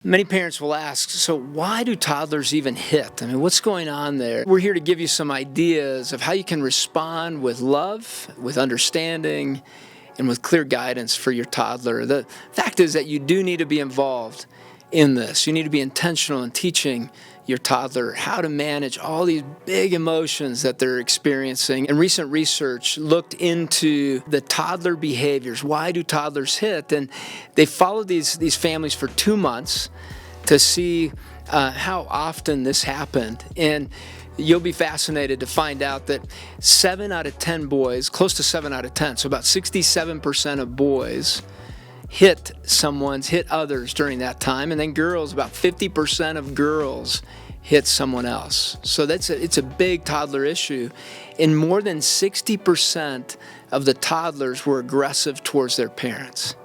Many parents will ask, so why do toddlers even hit? I mean, what's going on there? We're here to give you some ideas of how you can respond with love, with understanding, and with clear guidance for your toddler. The fact is that you do need to be involved in this. You need to be intentional in teaching your toddler how to manage all these big emotions that they're experiencing. And recent research looked into the toddler behaviors. Why do toddlers hit? And they followed these families for 2 months to see how often this happened. And you'll be fascinated to find out that 7 out of 10 boys, close to 7 out of 10, so about 67% of boys hit others during that time. And then girls, about 50% of girls hit someone else. So it's a big toddler issue. And more than 60% of the toddlers were aggressive towards their parents.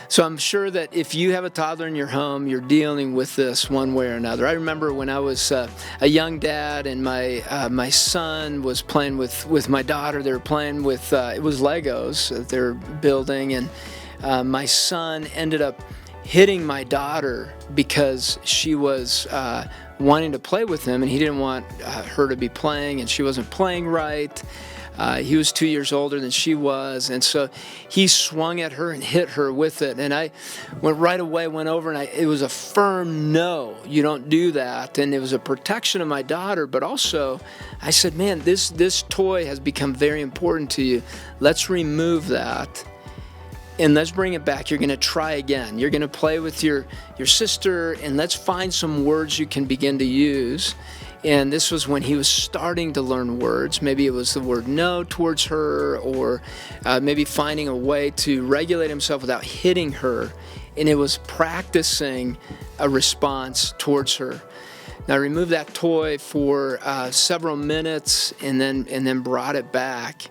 So I'm sure that if you have a toddler in your home, you're dealing with this one way or another. I remember when I was a young dad and my son was playing with my daughter. They were playing with, it was Legos that they were building, and my son ended up hitting my daughter because she was wanting to play with him, and he didn't want her to be playing, and she wasn't playing right. He was 2 years older than she was, and so he swung at her and hit her with it. And I went over, and it was a firm no, you don't do that. And it was a protection of my daughter, but also I said, man, this toy has become very important to you. Let's remove that. And let's bring it back. You're going to try again. You're going to play with your sister, and let's find some words you can begin to use. And this was when he was starting to learn words. Maybe it was the word no towards her, or maybe finding a way to regulate himself without hitting her. And it was practicing a response towards her. Now, I removed that toy for several minutes and then brought it back.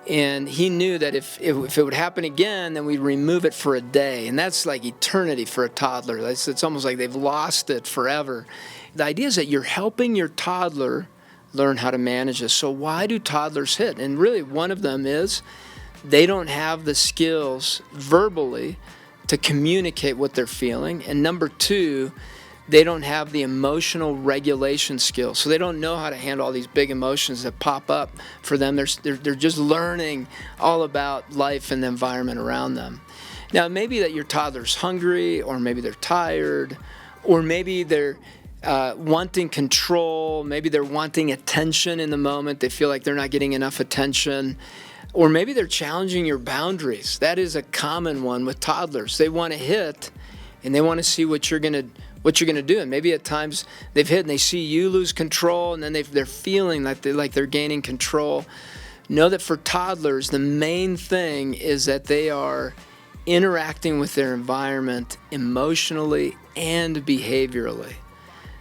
And he knew that if it would happen again, then we'd remove it for a day. And that's like eternity for a toddler. It's almost like they've lost it forever. The idea is that you're helping your toddler learn how to manage this. So why do toddlers hit? And really one of them is they don't have the skills verbally to communicate what they're feeling. And number two, they don't have the emotional regulation skills. So they don't know how to handle all these big emotions that pop up for them. They're just learning all about life and the environment around them. Now, maybe that your toddler's hungry, or maybe they're tired, or maybe they're wanting control. Maybe they're wanting attention in the moment. They feel like they're not getting enough attention. Or maybe they're challenging your boundaries. That is a common one with toddlers. They want to hit, and they want to see what you're going to do. And maybe at times they've hit and they see you lose control, and then they're feeling like they're gaining control. Know that for toddlers, the main thing is that they are interacting with their environment emotionally and behaviorally.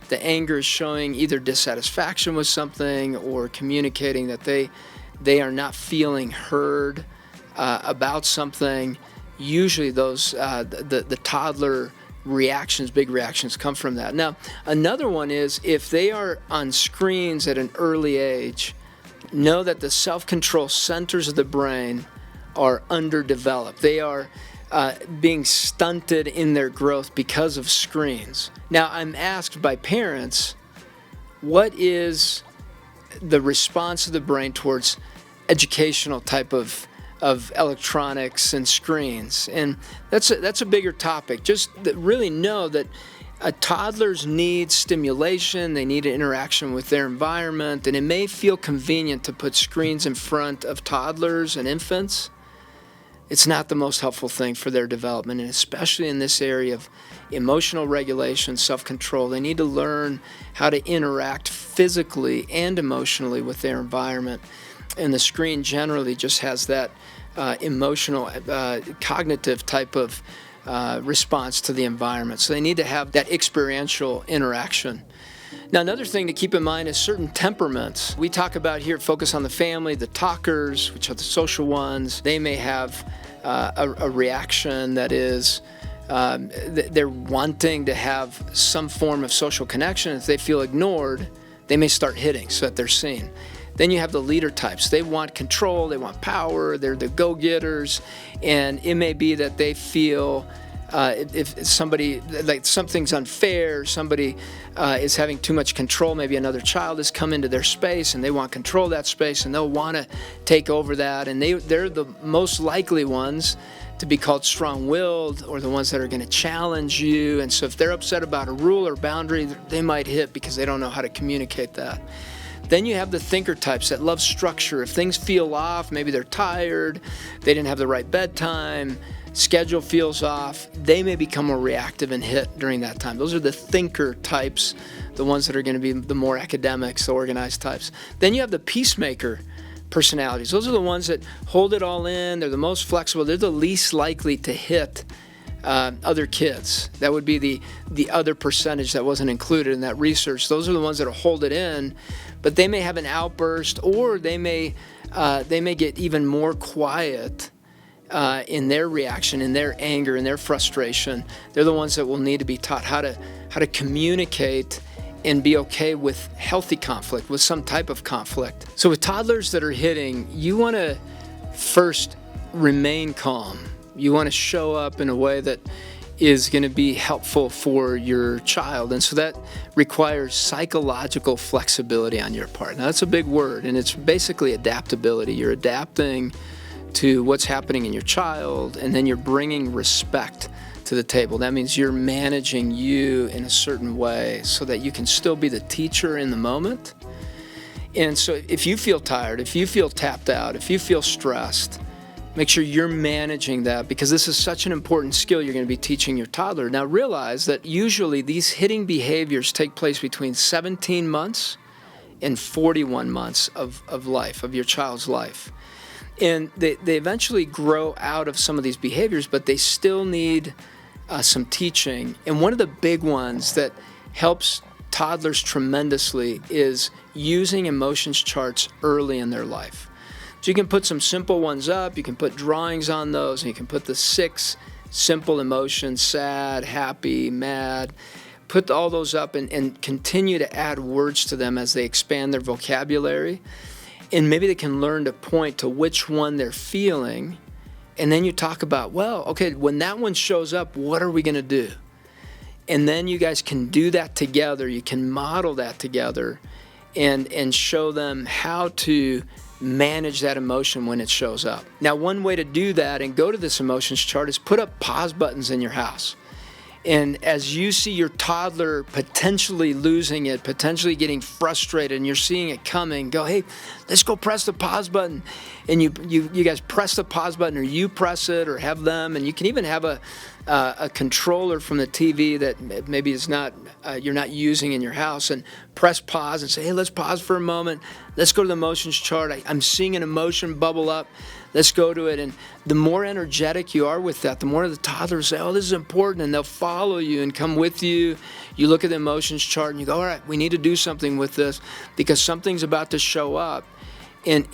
The anger is showing either dissatisfaction with something or communicating that they are not feeling heard about something. Usually those the toddler reactions, big reactions, come from that. Now, another one is if they are on screens at an early age, know that the self-control centers of the brain are underdeveloped. They are being stunted in their growth because of screens. Now, I'm asked by parents, what is the response of the brain towards educational type of electronics and screens? And that's a bigger topic. Just really know that toddlers need stimulation, they need an interaction with their environment, and it may feel convenient to put screens in front of toddlers and infants. It's not the most helpful thing for their development, and especially in this area of emotional regulation, self-control. They need to learn how to interact physically and emotionally with their environment. And the screen generally just has that emotional, cognitive type of response to the environment. So they need to have that experiential interaction. Now, another thing to keep in mind is certain temperaments. We talk about here, focus on the family, the talkers, which are the social ones. They may have a reaction that is, they're wanting to have some form of social connection. If they feel ignored, they may start hitting so that they're seen. Then you have the leader types. They want control, they want power, they're the go-getters, and it may be that they feel if somebody, like something's unfair, somebody is having too much control, maybe another child has come into their space and they want control of that space and they'll want to take over that, and they're the most likely ones to be called strong-willed, or the ones that are going to challenge you. And so if they're upset about a rule or boundary, they might hit because they don't know how to communicate that. Then you have the thinker types that love structure. If things feel off, maybe they're tired, they didn't have the right bedtime, schedule feels off, they may become more reactive and hit during that time. Those are the thinker types, the ones that are going to be the more academics, the organized types. Then you have the peacemaker personalities. Those are the ones that hold it all in. They're the most flexible. They're the least likely to hit other kids. That would be the other percentage that wasn't included in that research. Those are the ones that hold it in, but they may have an outburst, or they may get even more quiet in their reaction, in their anger, in their frustration. They're the ones that will need to be taught how to communicate and be okay with healthy conflict, with some type of conflict. So with toddlers that are hitting, you want to first remain calm. You want to show up in a way that is going to be helpful for your child. And so that requires psychological flexibility on your part. Now, that's a big word, and it's basically adaptability. You're adapting to what's happening in your child, and then you're bringing respect to the table. That means you're managing you in a certain way so that you can still be the teacher in the moment. And so if you feel tired, if you feel tapped out, if you feel stressed, make sure you're managing that, because this is such an important skill you're going to be teaching your toddler. Now realize that usually these hitting behaviors take place between 17 months and 41 months of life, of your child's life. And they eventually grow out of some of these behaviors, but they still need some teaching. And one of the big ones that helps toddlers tremendously is using emotions charts early in their life. So you can put some simple ones up, you can put drawings on those, and you can put the 6 simple emotions: sad, happy, mad. Put all those up and continue to add words to them as they expand their vocabulary. And maybe they can learn to point to which one they're feeling. And then you talk about, well, okay, when that one shows up, what are we going to do? And then you guys can do that together. You can model that together and show them how to manage that emotion when it shows up. Now, one way to do that and go to this emotions chart is put up pause buttons in your house. And as you see your toddler potentially losing it, potentially getting frustrated, and you're seeing it coming, go, hey, let's go press the pause button. And you guys press the pause button, or you press it, or have them. And you can even have a controller from the TV that maybe is not you're not using in your house, and press pause and say, hey, let's pause for a moment. Let's go to the emotions chart. I'm seeing an emotion bubble up. Let's go to it. And the more energetic you are with that, the more the toddlers say, oh, this is important, and they'll follow you and come with you. You look at the emotions chart and you go, all right, we need to do something with this because something's about to show up, and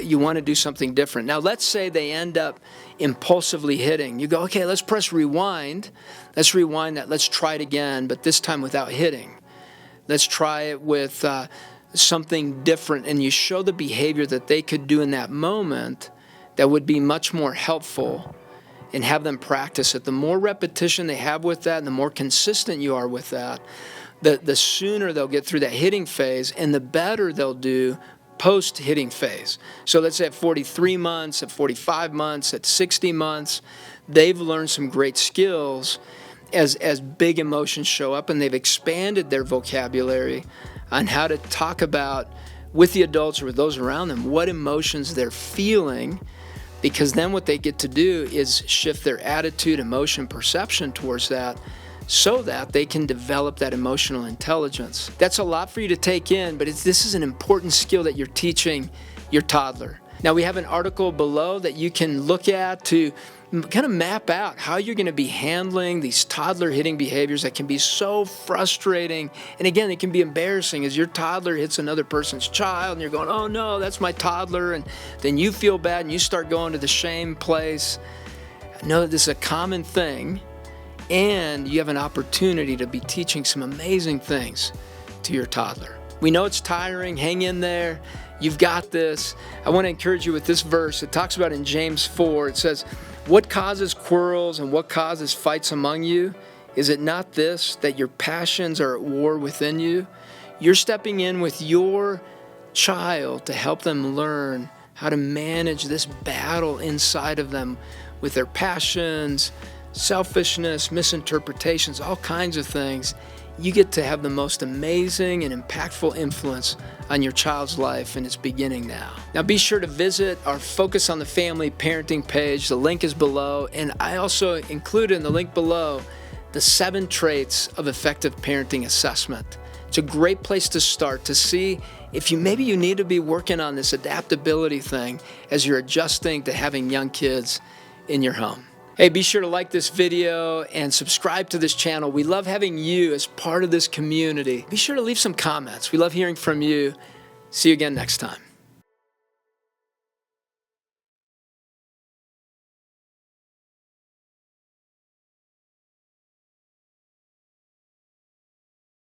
you want to do something different. Now, let's say they end up impulsively hitting. You go, okay, let's press rewind. Let's rewind that. Let's try it again, but this time without hitting. Let's try it with something different, and you show the behavior that they could do in that moment that would be much more helpful, and have them practice it. The more repetition they have with that, and the more consistent you are with that, the sooner they'll get through that hitting phase, and the better they'll do post-hitting phase. So let's say at 43 months, at 45 months, at 60 months, they've learned some great skills as big emotions show up, and they've expanded their vocabulary on how to talk about, with the adults or with those around them, what emotions they're feeling, because then what they get to do is shift their attitude, emotion, perception towards that, so that they can develop that emotional intelligence. That's a lot for you to take in, but this is an important skill that you're teaching your toddler. Now, we have an article below that you can look at to kind of map out how you're going to be handling these toddler hitting behaviors that can be so frustrating. And again, it can be embarrassing as your toddler hits another person's child and you're going, oh no, that's my toddler. And then you feel bad and you start going to the shame place. Know that this is a common thing, and you have an opportunity to be teaching some amazing things to your toddler. We know it's tiring. Hang in there. You've got this. I want to encourage you with this verse. It talks about in James 4. It says, What causes quarrels and what causes fights among you? Is it not this, that your passions are at war within you? You're stepping in with your child to help them learn how to manage this battle inside of them with their passions, selfishness, misinterpretations, all kinds of things. You get to have the most amazing and impactful influence on your child's life, and it's beginning now. Now be sure to visit our Focus on the Family parenting page. The link is below, and I also included in the link below the 7 traits of effective parenting assessment. It's a great place to start to see if maybe you need to be working on this adaptability thing as you're adjusting to having young kids in your home. Hey, be sure to like this video and subscribe to this channel. We love having you as part of this community. Be sure to leave some comments. We love hearing from you. See you again next time.